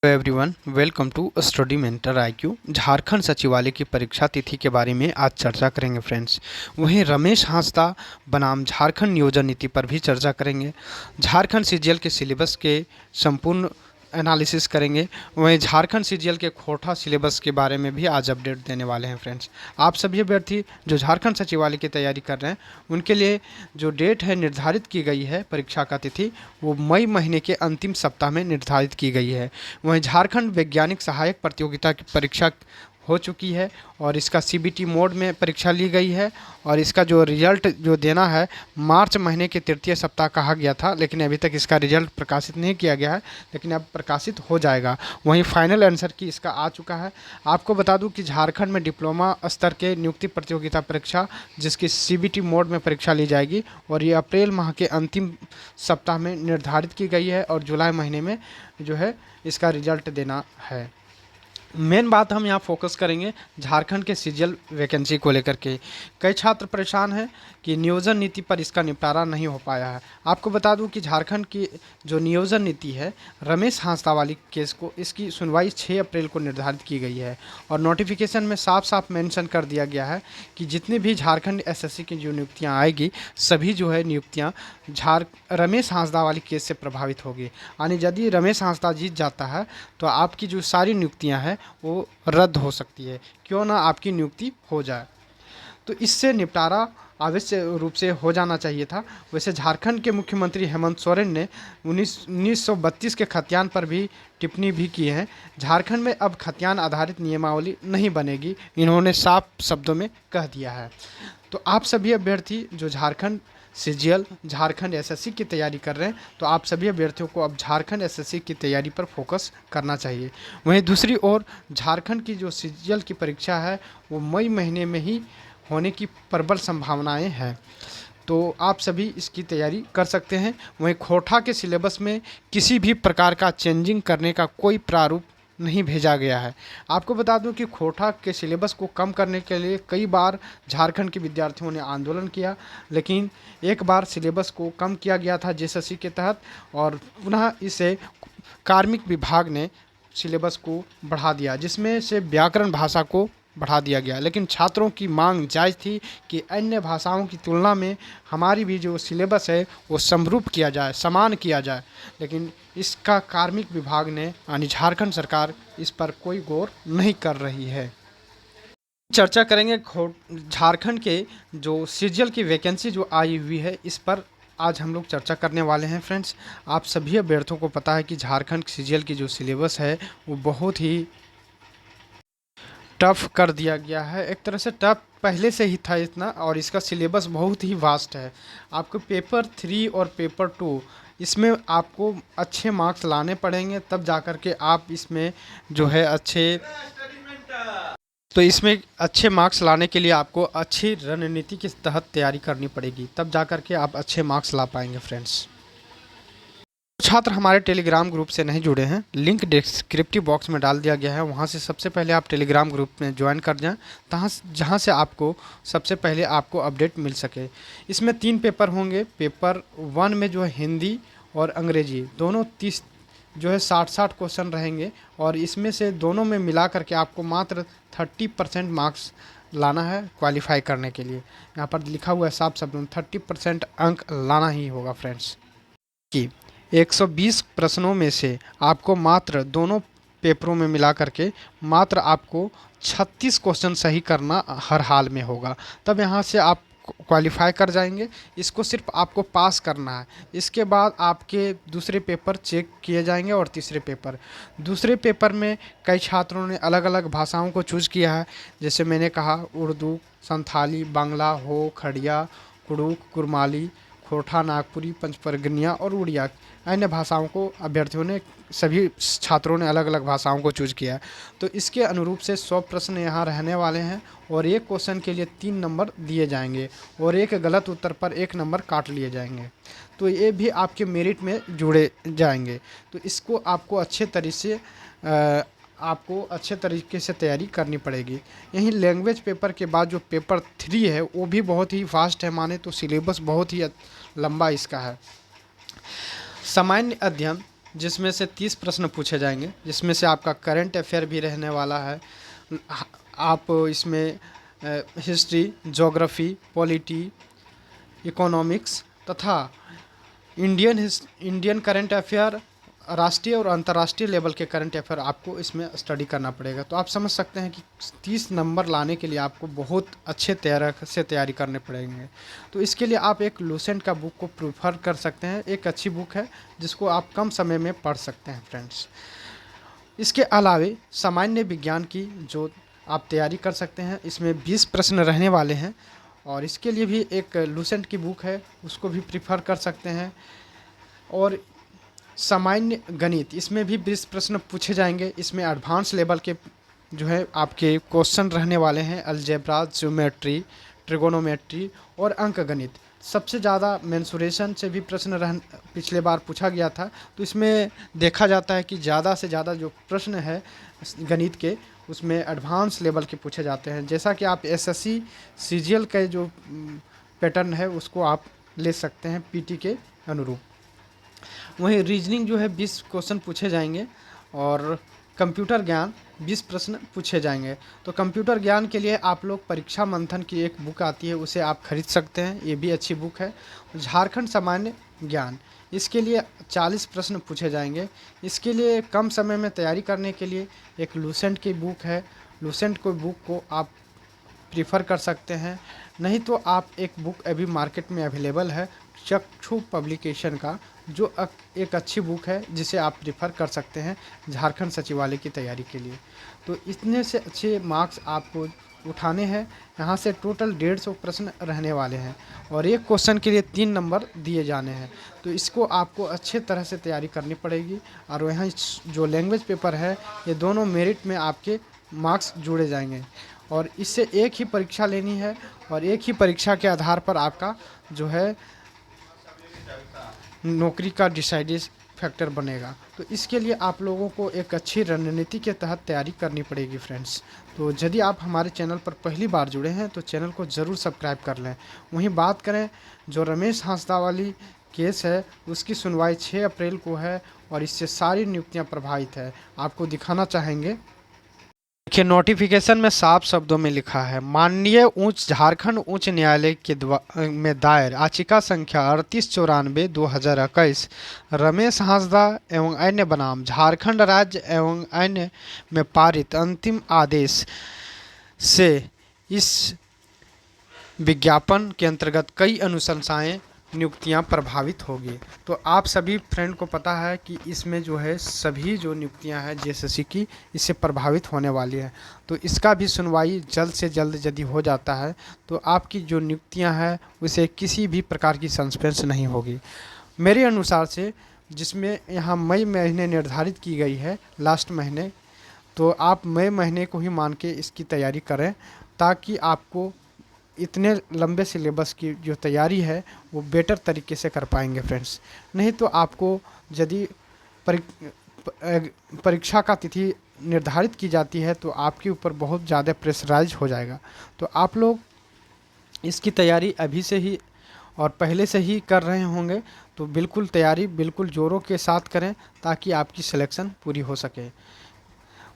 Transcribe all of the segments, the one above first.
Everyone, welcome to study mentor IQ. Jharkhand सचिवालय की परीक्षा तिथि के बारे में आज चर्चा करेंगे फ्रेंड्स। वहीं रमेश हांसदा बनाम झारखंड नियोजन नीति पर भी चर्चा करेंगे। झारखंड सीजीएल के सिलेबस के संपूर्ण एनालिसिस करेंगे। वहीं झारखंड सीजीएल के खोटा सिलेबस के बारे में भी आज अपडेट देने वाले हैं फ्रेंड्स। आप सभी अभ्यर्थी जो झारखंड सचिवालय की तैयारी कर रहे हैं उनके लिए जो डेट है निर्धारित की गई है परीक्षा का तिथि, वो मई महीने के अंतिम सप्ताह में निर्धारित की गई है। वहीं झारखंड वैज्ञानिक सहायक प्रतियोगिता की परीक्षा हो चुकी है और इसका सीबीटी मोड में परीक्षा ली गई है और इसका जो रिजल्ट जो देना है मार्च महीने के तृतीय सप्ताह कहा गया था, लेकिन अभी तक इसका रिजल्ट प्रकाशित नहीं किया गया है, लेकिन अब प्रकाशित हो जाएगा। वहीं फाइनल आंसर की इसका आ चुका है। आपको बता दूं कि झारखंड में डिप्लोमा स्तर के नियुक्ति प्रतियोगिता परीक्षा जिसकी सीबीटी मोड में परीक्षा ली जाएगी और ये अप्रैल माह के अंतिम सप्ताह में निर्धारित की गई है और जुलाई महीने में जो है इसका रिजल्ट देना है। मेन बात हम यहाँ फोकस करेंगे झारखंड के सीजीएल वैकेंसी को लेकर के। कई छात्र परेशान हैं कि नियोजन नीति पर इसका निपटारा नहीं हो पाया है। आपको बता दूं कि झारखंड की जो नियोजन नीति है रमेश हांसदा वाली केस को, इसकी सुनवाई 6 अप्रैल को निर्धारित की गई है और नोटिफिकेशन में साफ साफ मेंशन कर दिया गया है कि जितनी भी झारखंड एसएससी की जो नियुक्तियाँ आएगी सभी जो है नियुक्तियाँ रमेश हांसदा वाली केस से प्रभावित होगी। यानी यदि रमेश हांसदा जीत जाता है तो आपकी जो सारी नियुक्तियाँ हैं वो रद्द हो सकती है, क्यों ना आपकी नियुक्ति हो जाए। तो इससे निपटारा आवश्यक रूप से हो जाना चाहिए था। वैसे झारखंड के मुख्यमंत्री हेमंत सोरेन ने 1932 के खतियान पर भी टिप्पणी भी की है। झारखंड में अब खतियान आधारित नियमावली नहीं बनेगी, इन्होंने साफ शब्दों में कह दिया है। तो आप सभी अभ्यर्थी जो झारखंड सीजीएल झारखंड एसएससी की तैयारी कर रहे हैं तो आप सभी अभ्यर्थियों को अब झारखंड एसएससी की तैयारी पर फोकस करना चाहिए। वहीं दूसरी ओर झारखंड की जो सीजीएल की परीक्षा है वो मई महीने में ही होने की प्रबल संभावनाएं हैं, तो आप सभी इसकी तैयारी कर सकते हैं। वहीं खोटा के सिलेबस में किसी भी प्रकार का चेंजिंग करने का कोई प्रारूप नहीं भेजा गया है। आपको बता दूं कि खोटा के सिलेबस को कम करने के लिए कई बार झारखंड के विद्यार्थियों ने आंदोलन किया, लेकिन एक बार सिलेबस को कम किया गया था जेएसएससी के तहत और पुनः इसे कार्मिक विभाग ने सिलेबस को बढ़ा दिया, जिसमें से व्याकरण भाषा को बढ़ा दिया गया। लेकिन छात्रों की मांग जायज़ थी कि अन्य भाषाओं की तुलना में हमारी भी जो सिलेबस है वो समरूप किया जाए, समान किया जाए, लेकिन इसका कार्मिक विभाग ने यानी झारखंड सरकार इस पर कोई गौर नहीं कर रही है। चर्चा करेंगे झारखंड के जो सीजीएल की वैकेंसी जो आई हुई है इस पर आज हम लोग चर्चा करने वाले हैं फ्रेंड्स। आप सभी अभ्यर्थियों को पता है कि झारखंड सीजीएल की जो सिलेबस है वो बहुत ही टफ कर दिया गया है। एक तरह से टफ पहले से ही था इतना, और इसका सिलेबस बहुत ही वास्ट है। आपको पेपर 3 और पेपर 2 इसमें आपको अच्छे मार्क्स लाने पड़ेंगे, तब जाकर के आप इसमें जो है इसमें अच्छे मार्क्स लाने के लिए आपको अच्छी रणनीति के तहत तैयारी करनी पड़ेगी, तब जाकर के आप अच्छे मार्क्स ला पाएंगे फ्रेंड्स। छात्र हमारे टेलीग्राम ग्रुप से नहीं जुड़े हैं, लिंक डिस्क्रिप्टिव बॉक्स में डाल दिया गया है, वहां से सबसे पहले आप टेलीग्राम ग्रुप में ज्वाइन कर जाएं, जहां से आपको सबसे पहले आपको अपडेट मिल सके। इसमें 3 पेपर होंगे। पेपर 1 में जो है हिंदी और अंग्रेजी दोनों 30 जो है 60-60 क्वेश्चन रहेंगे और इसमें से दोनों में मिला करके आपको मात्र 30% मार्क्स लाना है क्वालिफाई करने के लिए। यहाँ पर लिखा हुआ है साफ शब्दों में 30% अंक लाना ही होगा फ्रेंड्स। कि 120 प्रश्नों में से आपको मात्र दोनों पेपरों में मिला करके मात्र आपको 36 क्वेश्चन सही करना हर हाल में होगा, तब यहाँ से आप क्वालिफाई कर जाएंगे। इसको सिर्फ आपको पास करना है। इसके बाद आपके दूसरे पेपर चेक किए जाएंगे और दूसरे पेपर में कई छात्रों ने अलग अलग भाषाओं को चूज़ किया है, जैसे मैंने कहा उर्दू, संथाली, बांग्ला, हो, खड़िया, कुड़ुक, कुरमाली, खोटा, नागपुरी, पंचपरगनिया और उड़िया। अन्य भाषाओं को अभ्यर्थियों ने सभी छात्रों ने अलग अलग भाषाओं को चूज किया है। तो इसके अनुरूप से 100 प्रश्न यहाँ रहने वाले हैं और एक क्वेश्चन के लिए 3 नंबर दिए जाएंगे और एक गलत उत्तर पर 1 नंबर काट लिए जाएंगे, तो ये भी आपके मेरिट में जुड़े जाएंगे। तो इसको आपको अच्छे तरीके से तैयारी करनी पड़ेगी। यहीं लैंग्वेज पेपर के बाद जो पेपर 3 है वो भी बहुत ही फास्ट है, माने तो सिलेबस बहुत ही लंबा इसका है। सामान्य अध्ययन जिसमें से 30 प्रश्न पूछे जाएंगे, जिसमें से आपका करंट अफेयर भी रहने वाला है। आप इसमें हिस्ट्री, ज्योग्राफी, पॉलिटी, इकोनॉमिक्स तथा इंडियन करंट अफेयर, राष्ट्रीय और अंतर्राष्ट्रीय लेवल के करंट अफेयर आपको इसमें स्टडी करना पड़ेगा। तो आप समझ सकते हैं कि 30 नंबर लाने के लिए आपको बहुत अच्छे तरह से तैयारी करने पड़ेंगे। तो इसके लिए आप एक लूसेंट का बुक को प्रेफर कर सकते हैं। एक अच्छी बुक है जिसको आप कम समय में पढ़ सकते हैं फ्रेंड्स। इसके अलावे सामान्य विज्ञान की जो आप तैयारी कर सकते हैं, इसमें 20 प्रश्न रहने वाले हैं और इसके लिए भी एक लूसेंट की बुक है, उसको भी प्रिफर कर सकते हैं। और सामान्य गणित, इसमें भी 20 प्रश्न पूछे जाएंगे। इसमें एडवांस लेवल के जो है आपके क्वेश्चन रहने वाले हैं, अलजेब्रा, ज्योमेट्री, ट्रिगोनोमेट्री और अंक गणित। सबसे ज़्यादा मेंसुरेशन से भी प्रश्न पिछले बार पूछा गया था। तो इसमें देखा जाता है कि ज़्यादा से ज़्यादा जो प्रश्न है गणित के, उसमें एडवांस लेवल के पूछे जाते हैं। जैसा कि आप एसएससी सीजीएल का जो पैटर्न है उसको आप ले सकते हैं पीटी के अनुरूप। वहीं रीजनिंग जो है 20 क्वेश्चन पूछे जाएंगे और कंप्यूटर ज्ञान 20 प्रश्न पूछे जाएंगे। तो कंप्यूटर ज्ञान के लिए आप लोग परीक्षा मंथन की एक बुक आती है, उसे आप खरीद सकते हैं, ये भी अच्छी बुक है। झारखंड सामान्य ज्ञान, इसके लिए 40 प्रश्न पूछे जाएंगे। इसके लिए कम समय में तैयारी करने के लिए एक लूसेंट की बुक है, लूसेंट को बुक को आप प्रीफर कर सकते हैं। नहीं तो आप एक बुक अभी मार्केट में अवेलेबल है चक्षु पब्लिकेशन का, जो एक अच्छी बुक है जिसे आप प्रीफर कर सकते हैं झारखंड सचिवालय की तैयारी के लिए। तो इतने से अच्छे मार्क्स आपको उठाने हैं। यहाँ से टोटल 150 प्रश्न रहने वाले हैं और एक क्वेश्चन के लिए 3 नंबर दिए जाने हैं। तो इसको आपको अच्छे तरह से तैयारी करनी पड़ेगी। और यहाँ जो लैंग्वेज पेपर है, ये दोनों मेरिट में आपके मार्क्स जोड़े जाएंगे और इससे एक ही परीक्षा लेनी है और एक ही परीक्षा के आधार पर आपका जो है नौकरी का डिसाइडिंग फैक्टर बनेगा। तो इसके लिए आप लोगों को एक अच्छी रणनीति के तहत तैयारी करनी पड़ेगी फ्रेंड्स। तो यदि आप हमारे चैनल पर पहली बार जुड़े हैं तो चैनल को ज़रूर सब्सक्राइब कर लें। वहीं बात करें जो रमेश हांसदा वाली केस है, उसकी सुनवाई 6 अप्रैल को है और इससे सारी नियुक्तियां प्रभावित है। आपको दिखाना चाहेंगे, देखिए नोटिफिकेशन में साफ शब्दों में लिखा है, माननीय झारखंड उच्च न्यायालय के में दायर याचिका संख्या 3894/2021 रमेश हांसदा एवं अन्य बनाम झारखंड राज्य एवं अन्य में पारित अंतिम आदेश से इस विज्ञापन के अंतर्गत कई अनुशंसाएं नियुक्तियां प्रभावित होगी। तो आप सभी फ्रेंड को पता है कि इसमें जो है सभी जो नियुक्तियां हैं जेएसएससी की, इससे प्रभावित होने वाली है। तो इसका भी सुनवाई जल्द से जल्द यदि हो जाता है तो आपकी जो नियुक्तियां हैं उसे किसी भी प्रकार की सस्पेंस नहीं होगी मेरे अनुसार से। जिसमें यहाँ मई महीने निर्धारित की गई है, लास्ट महीने, तो आप मई महीने को ही मान के इसकी तैयारी करें ताकि आपको इतने लंबे सिलेबस की जो तैयारी है वो बेटर तरीके से कर पाएंगे फ्रेंड्स। नहीं तो आपको यदि परीक्षा का तिथि निर्धारित की जाती है तो आपके ऊपर बहुत ज़्यादा प्रेशराइज हो जाएगा। तो आप लोग इसकी तैयारी अभी से ही और पहले से ही कर रहे होंगे तो बिल्कुल तैयारी बिल्कुल ज़ोरों के साथ करें ताकि आपकी सिलेक्शन पूरी हो सके।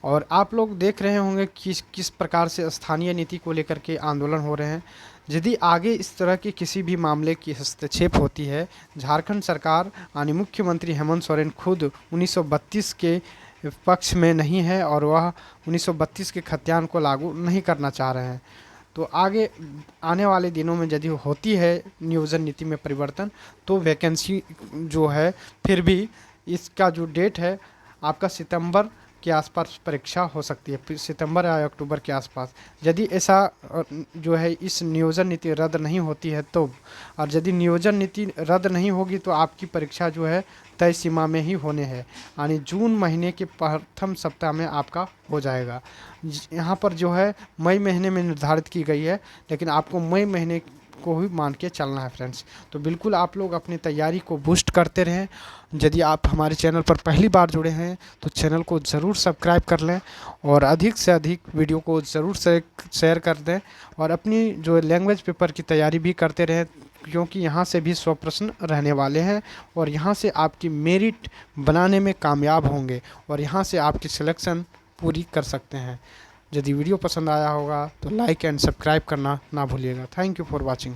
और आप लोग देख रहे होंगे किस प्रकार से स्थानीय नीति को लेकर के आंदोलन हो रहे हैं। यदि आगे इस तरह के किसी भी मामले की हस्तक्षेप होती है, झारखंड सरकार यानी मुख्यमंत्री हेमंत सोरेन खुद 1932 के पक्ष में नहीं है और वह 1932 के खतियान को लागू नहीं करना चाह रहे हैं। तो आगे आने वाले दिनों में यदि होती है नियोजन नीति में परिवर्तन तो वैकेंसी जो है, फिर भी इसका जो डेट है आपका सितंबर के आसपास परीक्षा हो सकती है, सितंबर या अक्टूबर के आसपास। यदि ऐसा जो है इस नियोजन नीति रद्द नहीं होती है तो, और यदि नियोजन नीति रद्द नहीं होगी तो आपकी परीक्षा जो है तय सीमा में ही होने हैं, यानी जून महीने के प्रथम सप्ताह में आपका हो जाएगा। यहाँ पर जो है मई महीने में निर्धारित की गई है, लेकिन आपको मई महीने को ही मान के चलना है फ्रेंड्स। तो बिल्कुल आप लोग अपनी तैयारी को बूस्ट करते रहें। यदि आप हमारे चैनल पर पहली बार जुड़े हैं तो चैनल को ज़रूर सब्सक्राइब कर लें और अधिक से अधिक वीडियो को ज़रूर शेयर कर दें और अपनी जो लैंग्वेज पेपर की तैयारी भी करते रहें क्योंकि यहाँ से भी 100 प्रश्न रहने वाले हैं और यहाँ से आपकी मेरिट बनाने में कामयाब होंगे और यहाँ से आपकी सिलेक्शन पूरी कर सकते हैं। यदि वीडियो पसंद आया होगा तो लाइक एंड सब्सक्राइब करना ना भूलिएगा। Thank you for watching.